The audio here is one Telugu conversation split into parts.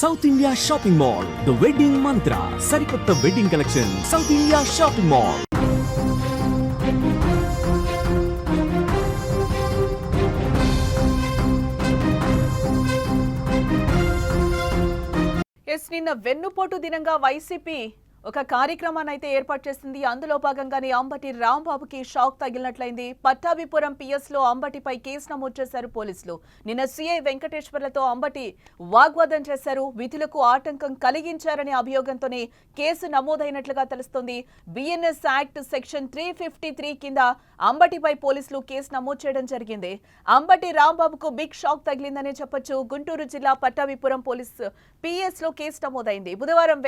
South India shopping mall, the wedding మంత్ర, సరికొత్త wedding collection, south India shopping mall. నిన్న వెన్నుపోటు దినంగా వైసీపీ ఒక కార్యక్రమాన్ని అయితే ఏర్పాటు చేసింది. అందులో భాగంగానే అంబటి రాంబాబుకి షాక్ తగిలినట్లయింది. పట్టాభిపురం పిఎస్ లో అంబటిపై కేసు నమోదు చేశారు పోలీసులు. నిన్న సిఐ వెంకటేశ్వర్లతో అంబటి వాగ్వాదం చేశారు. విధులకు ఆటంకం కలిగించారనే అభియోగంతోనే కేసు నమోదైనట్లుగా తెలుస్తోంది. బిఎన్ఎస్ యాక్ట్ సెక్షన్ 353 కింద అంబటిపై పోలీసులు కేసు నమోదు చేయడం జరిగింది. అంబటి రాంబాబుకు బిగ్ షాక్ తగిలిందనే చెప్పొచ్చు. గుంటూరు జిల్లా పట్టాభిపురం పోలీసు పిఎస్ లో కేసు నమోదైంది. బుధవారం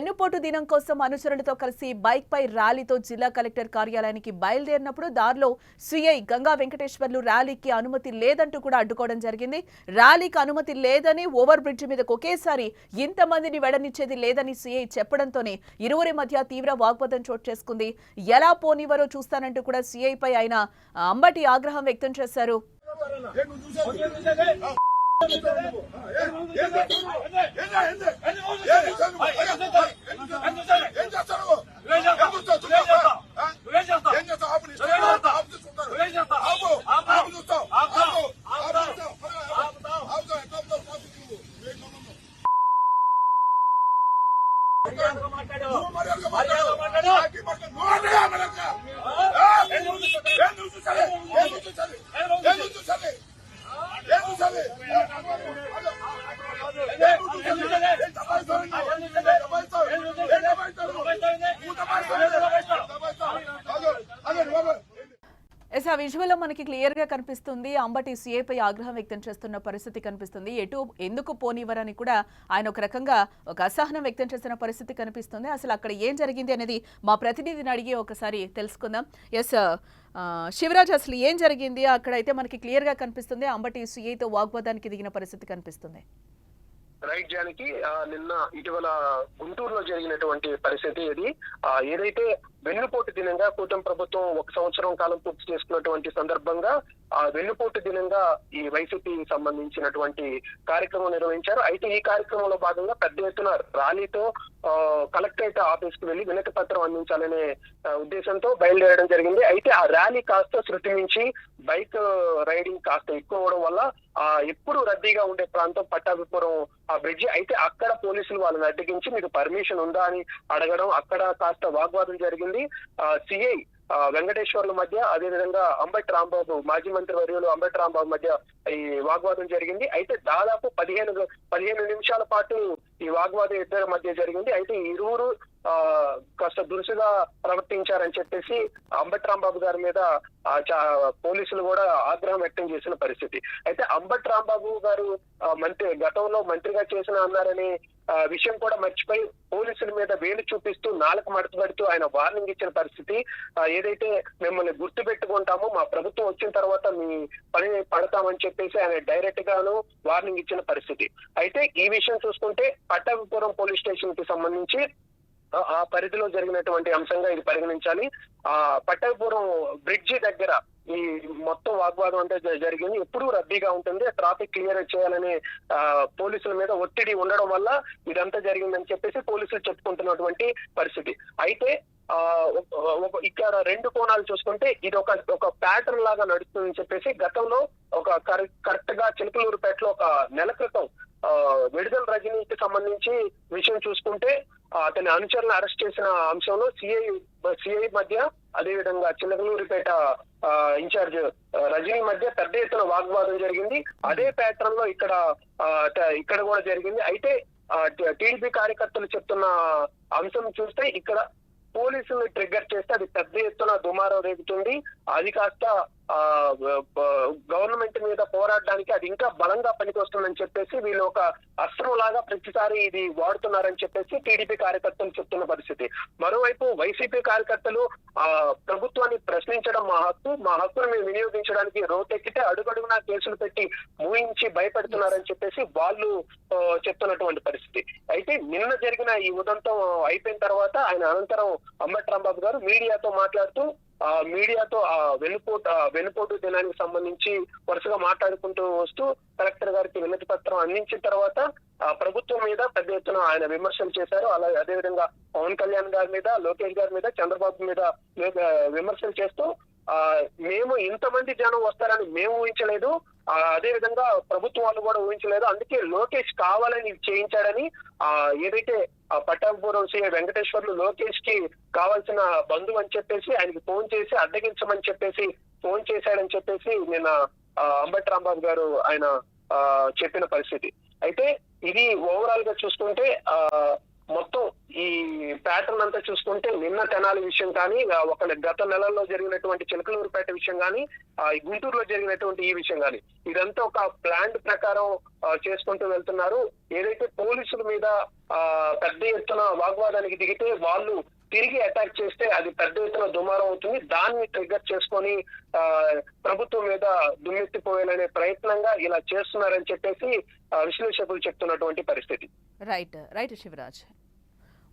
వెన్నుపోటు దినం కోసం అనుచరులతో కలిసి బైక్ పై ర్యాలీతో జిల్లా కలెక్టర్ కార్యాలయానికి బయలుదేరినప్పుడు దారిలో సిఐ గంగా వెంకటేశ్వర్లు ర్యాలీకి అనుమతి లేదంటూ కూడా అడ్డుకోవడం జరిగింది. ర్యాలీకి అనుమతి లేదని, ఓవర్ బ్రిడ్జి మీదకు ఒకేసారి ఇంతమందిని వెడనిచ్చేది లేదని సిఐ చెప్పడంతోనే ఇరువురి మధ్య తీవ్ర వాగ్వాదం చోటు చేసుకుంది. ఎలా పోనివరో చూస్తానంటూ కూడా సిఐపై ఆయన అంబటి ఆగ్రహం వ్యక్తం చేశారు. ఆ విజువల్ మనకి క్లియర్ గా కనిపిస్తుంది. అంబటి సిఐపై ఆగ్రహం వ్యక్తం చేస్తున్న పరిస్థితి కనిపిస్తుంది. ఎందుకు పోనివ్వరని కూడా ఆయన ఒక రకంగా ఒక అసహనం వ్యక్తం చేస్తున్న పరిస్థితి కనిపిస్తుంది. అసలు అక్కడ ఏం జరిగింది అనేది మా ప్రతినిధిని అడిగి ఒకసారి తెలుసుకుందాం. ఎస్ శివరాజ్, అసలు ఏం జరిగింది అక్కడ? అయితే మనకి క్లియర్ గా కనిపిస్తుంది అంబటి సిఐతో వాగ్వాదానికి దిగిన పరిస్థితి కనిపిస్తుంది. రైట్ జానికి నిన్న ఇటీవల గుంటూరులో జరిగినటువంటి పరిస్థితి ఇది. ఏదైతే వెన్నుపోటు దినంగా కూటమి ప్రభుత్వం 1 సంవత్సరం కాలం పూర్తి చేసుకున్నటువంటి సందర్భంగా వెన్నుపోటు దినంగా ఈ వైసీపీ సంబంధించినటువంటి కార్యక్రమం నిర్వహించారు. అయితే ఈ కార్యక్రమంలో భాగంగా పెద్ద ఎత్తున ర్యాలీతో కలెక్టరేట్ ఆఫీస్ కు వెళ్లి వినతి పత్రం అందించాలనే ఉద్దేశంతో బయలుదేరడం జరిగింది. అయితే ఆ ర్యాలీ కాస్త శృతి మించి బైక్ రైడింగ్ కాస్త ఎక్కువ అవడం వల్ల ఎప్పుడు రద్దీగా ఉండే ప్రాంతం పట్టాభిపురం ఆ బ్రిడ్జి. అయితే అక్కడ పోలీసులు వాళ్ళని అడ్డగించి మీకు పర్మిషన్ ఉందా అని అడగడం, అక్కడ కాస్త వాగ్వాదం జరిగింది. సిఐ వెంకటేశ్వర్ల మధ్య, అదే విధంగా అంబటి రాంబాబు, మాజీ మంత్రి వర్యులు అంబటి రాంబాబు మధ్య ఈ వాగ్వాదం జరిగింది. అయితే దాదాపు 15 నిమిషాల పాటు ఈ వాగ్వాదం ఇద్దరి మధ్య జరిగింది. అయితే ఇరువురు కాస్త దురుసుగా ప్రవర్తించారని చెప్పేసి అంబటి రాంబాబు గారి మీద పోలీసులు కూడా ఆగ్రహం వ్యక్తం చేసిన పరిస్థితి. అయితే అంబటి రాంబాబు గారు గతంలో మంత్రిగా చేసిన అన్నారనే విషయం కూడా మర్చిపోయి పోలీసుల మీద వేలు చూపిస్తూ నాలుగు మడత పెడుతూ ఆయన వార్నింగ్ ఇచ్చిన పరిస్థితి. ఏదైతే మిమ్మల్ని గుర్తు పెట్టుకుంటామో, మా ప్రభుత్వం వచ్చిన తర్వాత మీ పని పడతామని చెప్పేసి ఆయన డైరెక్ట్ గాను వార్నింగ్ ఇచ్చిన పరిస్థితి. అయితే ఈ విషయం చూసుకుంటే పట్టాభిపురం పోలీస్ స్టేషన్ కి సంబంధించి ఆ పరిధిలో జరిగినటువంటి అంశంగా ఇది పరిగణించాలి. పట్టాభిపురం బ్రిడ్జి దగ్గర ఈ మొత్తం వాగ్వాదం అంటే జరిగింది. ఎప్పుడూ రద్దీగా ఉంటుంది, ట్రాఫిక్ క్లియర్ చేయాలనే పోలీసుల మీద ఒత్తిడి ఉండడం వల్ల ఇదంతా జరిగిందని చెప్పేసి పోలీసులు చెప్పుకుంటున్నటువంటి పరిస్థితి. అయితే ఇక్కడ 2 కోణాలు చూసుకుంటే ఇది ఒక ప్యాటర్న్ లాగా నడుస్తుందని చెప్పేసి గతంలో కరెక్ట్ గా చిలకలూరుపేటలో ఒక నెల క్రితం విడుదల రజనీకి సంబంధించి విషయం చూసుకుంటే అతని అనుచరులను అరెస్ట్ చేసిన అంశంలో సిఐ మధ్య, అదే విధంగా చిలకలూరిపేట ఇన్ఛార్జ్ రజనీ మధ్య పెద్ద ఎత్తున వాగ్వాదం జరిగింది. అదే ప్యాటర్న్ లో ఇక్కడ కూడా జరిగింది. అయితే టీడీపీ కార్యకర్తలు చెప్తున్న అంశం చూస్తే ఇక్కడ పోలీసులు ట్రిగ్గర్ చేస్తే అది పెద్ద ఎత్తున దుమారం రేగుతుంది. అది కాస్త గవర్నమెంట్ మీద పోరాడడానికి అది ఇంకా బలంగా పనికొస్తుందని చెప్పేసి వీళ్ళు ఒక అస్త్రం లాగా ప్రతిసారి ఇది వాడుతున్నారని చెప్పేసి టీడీపీ కార్యకర్తలు చెప్తున్న పరిస్థితి. మరోవైపు వైసీపీ కార్యకర్తలు ప్రభుత్వాన్ని ప్రశ్నించడం మా హక్కును మేము వినియోగించడానికి రోడ్డెక్కితే అడుగడుగునా కేసులు పెట్టి ఊహించి భయపెడుతున్నారని చెప్పేసి వాళ్ళు చెప్తున్నటువంటి పరిస్థితి. అయితే నిన్న జరిగిన ఈ ఉదంతం అయిపోయిన తర్వాత ఆయన అనంతరం అంబటి రాంబాబు గారు మీడియాతో మాట్లాడుతూ మీడియాతో వెన్నుపోటు దినానికి సంబంధించి వరుసగా మాట్లాడుకుంటూ వస్తూ కలెక్టర్ గారికి వినతి పత్రం అందించిన తర్వాత ప్రభుత్వం మీద పెద్ద ఎత్తున ఆయన విమర్శలు చేశారు. అలాగే అదేవిధంగా పవన్ కళ్యాణ్ గారి మీద, లోకేష్ గారి మీద, చంద్రబాబు మీద విమర్శలు చేస్తూ మేము ఇంతమంది జనం వస్తారని మేము ఊహించలేదు, అదే విధంగా ప్రభుత్వం వాళ్ళు కూడా ఊహించలేదు, అందుకే లోకేష్ కావాలని చేయించాడని ఏదైతే పట్టాభిపురం సీఐ వెంకటేశ్వర్లు లోకేష్ కి కావాల్సిన బంధువు అని చెప్పేసి ఆయనకి ఫోన్ చేసి అడ్డగించమని చెప్పేసి ఫోన్ చేశాడని చెప్పేసి నిన్న అంబటి రాంబాబు గారు ఆయన చెప్పిన పరిస్థితి. అయితే ఇది ఓవరాల్ గా చూసుకుంటే మొత్తం ఈ ప్యాటర్న్ అంతా చూసుకుంటే నిన్న తెనాలి విషయం కానీ, ఒక గత నెలల్లో జరిగినటువంటి చిలకలూరుపేట విషయం కానీ, గుంటూరులో జరిగినటువంటి ఈ విషయం కానీ, ఇదంతా ఒక ప్లాన్ ప్రకారం చేసుకుంటూ వెళ్తున్నారు. ఏదైతే పోలీసుల మీద పెద్ద ఎత్తున వాగ్వాదానికి దిగితే వాళ్ళు తిరిగి అటాక్ చేస్తే అది పెద్ద ఎత్తున దుమారం అవుతుంది. దాన్ని ట్రిగ్గర్ చేసుకొని ప్రభుత్వం మీద దుమ్మెత్తిపోయాలనే ప్రయత్నంగా ఇలా చేస్తున్నారని చెప్పేసి విశ్లేషకులు చెప్తున్నటువంటి పరిస్థితి. రైట్ శివరాజ్.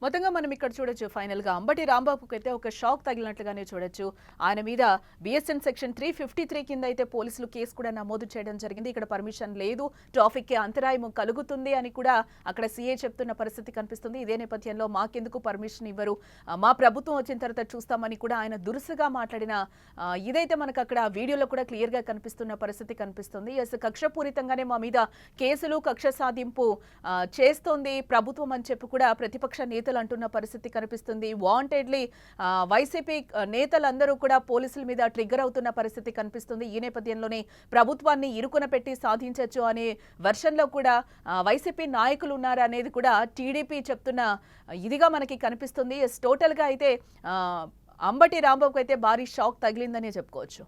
మొత్తంగా మనం ఇక్కడ చూడొచ్చు, ఫైనల్ గా అంబటి రాంబాబుకి అయితే ఒక షాక్ తగిలినట్లుగానే చూడొచ్చు. ఆయన మీద బిఎస్ఎన్ సెక్షన్ 353 కింద అయితే పోలీసులు కేసు కూడా నమోదు చేయడం జరిగింది. ఇక్కడ పర్మిషన్ లేదు, ట్రాఫిక్ కి అంతరాయం కలుగుతుంది అని కూడా అక్కడ సీఏ చెప్తున్న పరిస్థితి కనిపిస్తుంది. ఇదే నేపథ్యంలో మాకెందుకు పర్మిషన్ ఇవ్వరు, మా ప్రభుత్వం వచ్చిన తర్వాత చూస్తామని కూడా ఆయన దురుసుగా మాట్లాడిన ఇదైతే మనకు అక్కడ వీడియోలో కూడా క్లియర్ గా కనిపిస్తున్న పరిస్థితి కనిపిస్తుంది. కక్షపూరితంగానే మా మీద కేసులు, కక్ష సాధింపు చేస్తోంది ప్రభుత్వం అని చెప్పి కూడా ప్రతిపక్ష నేతలు అంటున్న పరిస్థితి కనిపిస్తుంది. వాంటెడ్లీ వైసీపీ నేతలందరూ కూడా పోలీసుల మీద ట్రిగ్గర్ అవుతున్న పరిస్థితి కనిపిస్తుంది. ఈ నేపథ్యంలోనే ప్రభుత్వాన్ని ఇరుకున పెట్టి సాధించవచ్చు అనే వెర్షన్లో కూడా వైసీపీ నాయకులు ఉన్నారు అనేది కూడా టీడీపీ చెప్తున్న ఇదిగా మనకి కనిపిస్తుంది. టోటల్ గా అయితే అంబటి రాంబాబుకు అయితే భారీ షాక్ తగిలిందనే చెప్పుకోవచ్చు.